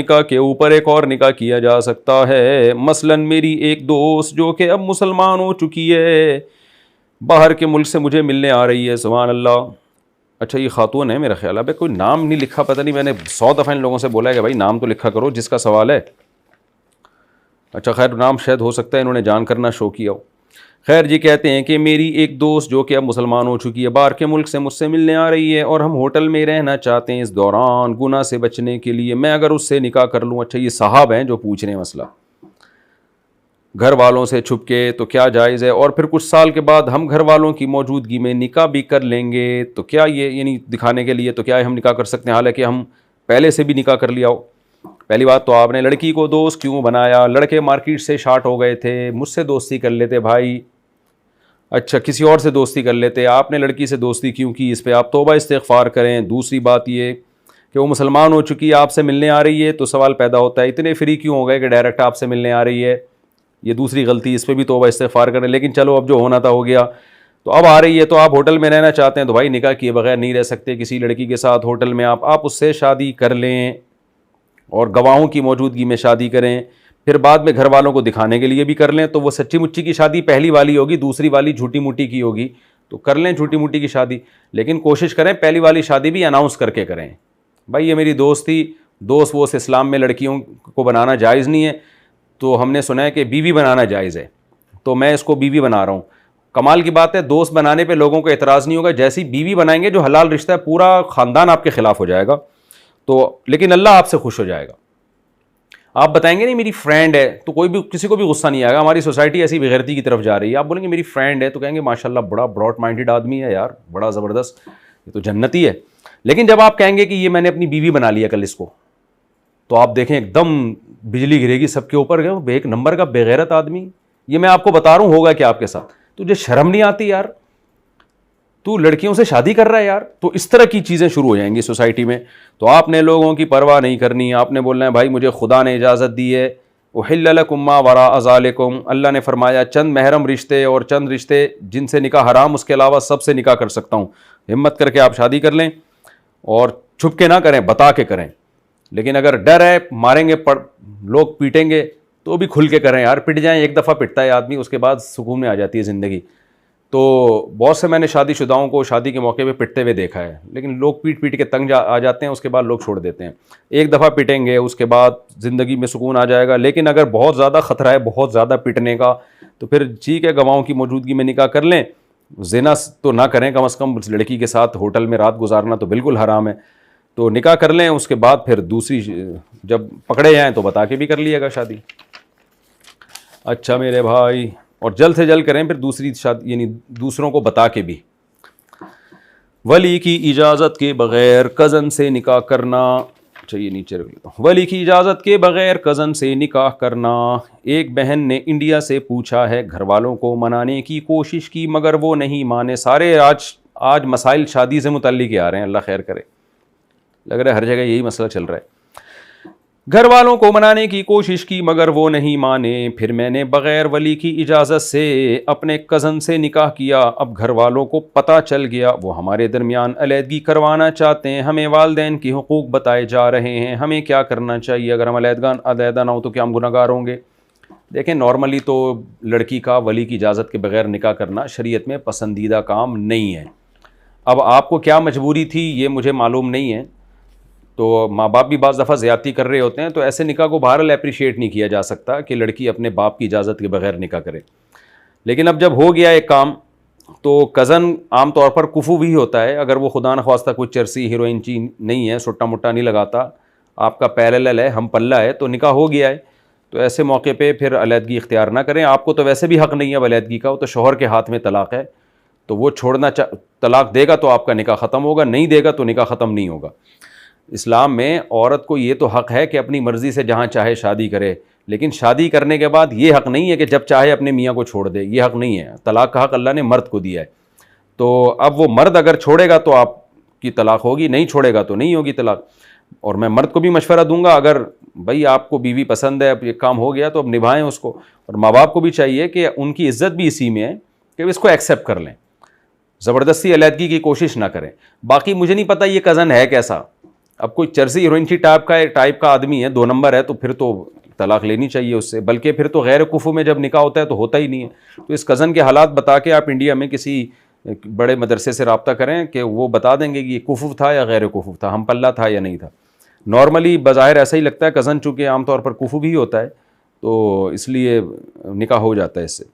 نکاح کے اوپر ایک اور نکاح کیا جا سکتا ہے. مثلاً میری ایک دوست جو کہ اب مسلمان ہو چکی ہے باہر کے ملک سے مجھے ملنے آ رہی ہے. سبحان اللہ. اچھا یہ خاتون ہے میرا خیال ہے. کوئی نام نہیں لکھا, پتہ نہیں, میں نے 100 دفعہ ان لوگوں سے بولا ہے کہ بھائی نام تو لکھا کرو جس کا سوال ہے. اچھا خیر نام شاید ہو سکتا ہے انہوں نے جان کرنا شو کیا ہو. خیر جی کہتے ہیں کہ میری ایک دوست جو کہ اب مسلمان ہو چکی ہے باہر کے ملک سے مجھ سے ملنے آ رہی ہے اور ہم ہوٹل میں رہنا چاہتے ہیں. اس دوران گناہ سے بچنے کے لیے میں اگر اس سے نکاح کر لوں. اچھا یہ صاحب ہیں جو پوچھ رہے ہیں مسئلہ, گھر والوں سے چھپ کے تو کیا جائز ہے؟ اور پھر کچھ سال کے بعد ہم گھر والوں کی موجودگی میں نکاح بھی کر لیں گے تو کیا یہ یعنی دکھانے کے لیے تو کیا ہم نکاح کر سکتے ہیں حالانکہ ہم پہلے سے بھی نکاح کر لیا ہو؟ پہلی بات تو آپ نے لڑکی کو دوست کیوں بنایا؟ لڑکے مارکیٹ سے شارٹ ہو گئے تھے, مجھ سے دوستی کر لیتے بھائی. اچھا کسی اور سے دوستی کر لیتے, آپ نے لڑکی سے دوستی کیوں کی؟ اس پہ آپ توبہ استغفار کریں. دوسری بات یہ کہ وہ مسلمان ہو چکی ہے, آپ سے ملنے آ رہی ہے, تو سوال پیدا ہوتا ہے اتنے فری کیوں ہو گئے کہ ڈائریکٹ آپ سے ملنے آ رہی ہے؟ یہ دوسری غلطی, اس پہ بھی توبہ استغفار کریں. لیکن چلو اب جو ہونا تھا ہو گیا, تو اب آ رہی ہے تو آپ ہوٹل میں رہنا چاہتے ہیں تو بھائی نکاح کیے بغیر نہیں رہ سکتے کسی لڑکی کے ساتھ ہوٹل میں. آپ اس سے شادی کر لیں اور گواہوں کی موجودگی میں شادی کریں, پھر بعد میں گھر والوں کو دکھانے کے لیے بھی کر لیں. تو وہ سچی مچی کی شادی پہلی والی ہوگی, دوسری والی جھوٹی موٹی کی ہوگی, تو کر لیں جھوٹی موٹی کی شادی. لیکن کوشش کریں پہلی والی شادی بھی اناؤنس کر کے کریں. بھائی یہ میری دوست تھی, دوست وہ اسلام میں لڑکیوں کو بنانا جائز نہیں ہے, تو ہم نے سنا ہے کہ بیوی بنانا جائز ہے, تو میں اس کو بیوی بنا رہا ہوں. کمال کی بات ہے دوست بنانے پہ لوگوں کو اعتراض نہیں ہوگا, جیسی بیوی بنائیں گے جو حلال رشتہ ہے پورا خاندان آپ کے خلاف ہو جائے گا. تو لیکن اللہ آپ سے خوش ہو جائے گا. آپ بتائیں گے نہیں میری فرینڈ ہے تو کوئی بھی کسی کو بھی غصہ نہیں آئے گا. ہماری سوسائٹی ایسی بغیرتی کی طرف جا رہی ہے, آپ بولیں گے میری فرینڈ ہے تو کہیں گے ماشاءاللہ بڑا براڈ مائنڈیڈ آدمی ہے یار, بڑا زبردست, یہ تو جنتی ہے. لیکن جب آپ کہیں گے کہ یہ میں نے اپنی بیوی بنا لیا کل اس کو, تو آپ دیکھیں ایک دم بجلی گرے گی سب کے اوپر. ایک نمبر کا بےغیرت آدمی, یہ میں آپ کو بتا رہا ہوں ہوگا کیا آپ کے ساتھ. تجھے شرم نہیں آتی یار, تو لڑکیوں سے شادی کر رہا ہے یار. تو اس طرح کی چیزیں شروع ہو جائیں گی سوسائٹی میں. تو آپ نے لوگوں کی پرواہ نہیں کرنی, آپ نے بولنا ہے بھائی مجھے خدا نے اجازت دی ہے, احل لکم ما وراء ذالکم, اللہ نے فرمایا چند محرم رشتے اور چند رشتے جن سے نکاح حرام اس کے علاوہ سب سے نکاح کر سکتا ہوں. ہمت کر کے آپ شادی کر لیں, اور چھپ کے نہ کریں, بتا کے کریں. لیکن اگر ڈر ہے ماریں گے لوگ پیٹیں گے تو بھی کھل کے کریں یار. پٹ جائیں, ایک دفعہ پٹتا ہے آدمی, اس کے بعد سکون میں آ جاتی ہے زندگی. تو بہت سے میں نے شادی شداؤں کو شادی کے موقع پہ پٹتے ہوئے دیکھا ہے, لیکن لوگ پیٹ پیٹ کے تنگ آ جاتے ہیں, اس کے بعد لوگ چھوڑ دیتے ہیں. ایک دفعہ پٹیں گے اس کے بعد زندگی میں سکون آ جائے گا. لیکن اگر بہت زیادہ خطرہ ہے بہت زیادہ پٹنے کا, تو پھر ٹھیک ہے گواہوں کی موجودگی میں نکاح کر لیں. زنا تو نہ کریں کم از کم, اس لڑکی کے ساتھ ہوٹل میں رات گزارنا تو بالکل حرام ہے. تو نکاح کر لیں, اس کے بعد پھر دوسری جب پکڑے جائیں تو بتا کے بھی کر لیے گا شادی. اچھا میرے بھائی, اور جلد سے جلد کریں پھر دوسری شادی, یعنی دوسروں کو بتا کے بھی. ولی کی اجازت کے بغیر کزن سے نکاح کرنا. چلیے نیچے رکھ لیتا ہوں. ولی کی اجازت کے بغیر کزن سے نکاح کرنا. ایک بہن نے انڈیا سے پوچھا ہے, گھر والوں کو منانے کی کوشش کی مگر وہ نہیں مانے. سارے آج مسائل شادی سے متعلق ہی آ رہے ہیں, اللہ خیر کرے. لگ رہا ہے ہر جگہ یہی مسئلہ چل رہا ہے. گھر والوں کو منانے کی کوشش کی مگر وہ نہیں مانے, پھر میں نے بغیر ولی کی اجازت سے اپنے کزن سے نکاح کیا. اب گھر والوں کو پتہ چل گیا, وہ ہمارے درمیان علیحدگی کروانا چاہتے ہیں. ہمیں والدین کی حقوق بتائے جا رہے ہیں, ہمیں کیا کرنا چاہیے؟ اگر ہم علیحدہ نہ ہو تو کیا ہم گناہ گار ہوں گے؟ دیکھیں نارملی تو لڑکی کا ولی کی اجازت کے بغیر نکاح کرنا شریعت میں پسندیدہ کام نہیں ہے. اب آپ کو کیا مجبوری تھی یہ مجھے معلوم نہیں ہے, تو ماں باپ بھی بعض دفعہ زیادتی کر رہے ہوتے ہیں, تو ایسے نکاح کو بہرحال اپریشیٹ نہیں کیا جا سکتا کہ لڑکی اپنے باپ کی اجازت کے بغیر نکاح کرے. لیکن اب جب ہو گیا ایک کام, تو کزن عام طور پر کفو بھی ہوتا ہے. اگر وہ خدا نخواستہ کوئی چرسی ہیروئن چی نہیں ہے, سٹا مٹا نہیں لگاتا, آپ کا پیرالل ہے, ہم پلہ ہے, تو نکاح ہو گیا ہے, تو ایسے موقع پہ پھر علیحدگی اختیار نہ کریں. آپ کو تو ویسے بھی حق نہیں ہے اب علیحدگی کا, وہ تو شوہر کے ہاتھ میں طلاق ہے, تو وہ چھوڑنا طلاق دے گا تو آپ کا نکاح ختم ہوگا, نہیں دے گا تو نکاح ختم نہیں ہوگا. اسلام میں عورت کو یہ تو حق ہے کہ اپنی مرضی سے جہاں چاہے شادی کرے, لیکن شادی کرنے کے بعد یہ حق نہیں ہے کہ جب چاہے اپنے میاں کو چھوڑ دے. یہ حق نہیں ہے. طلاق کا حق اللہ نے مرد کو دیا ہے. تو اب وہ مرد اگر چھوڑے گا تو آپ کی طلاق ہوگی, نہیں چھوڑے گا تو نہیں ہوگی طلاق. اور میں مرد کو بھی مشورہ دوں گا, اگر بھائی آپ کو بیوی پسند ہے, اب یہ کام ہو گیا تو اب نبھائیں اس کو. اور ماں باپ کو بھی چاہیے کہ ان کی عزت بھی اسی میں ہے کہ اس کو ایکسیپٹ کر لیں, زبردستی علیحدگی کی کوشش نہ کریں. باقی مجھے نہیں پتہ یہ کزن ہے کیسا, اب کوئی چرسی ہیروئنچی ٹائپ کا آدمی ہے، 2 نمبر ہے، تو پھر تو طلاق لینی چاہیے اس سے، بلکہ پھر تو غیر کفو میں جب نکاح ہوتا ہے تو ہوتا ہی نہیں ہے۔ تو اس کزن کے حالات بتا کے آپ انڈیا میں کسی بڑے مدرسے سے رابطہ کریں کہ وہ بتا دیں گے کہ یہ کفو تھا یا غیر کفو تھا، ہم پلہ تھا یا نہیں تھا۔ نارملی بظاہر ایسا ہی لگتا ہے، کزن چونکہ عام طور پر کفو بھی ہوتا ہے، تو اس لیے نکاح ہو جاتا ہے اس سے۔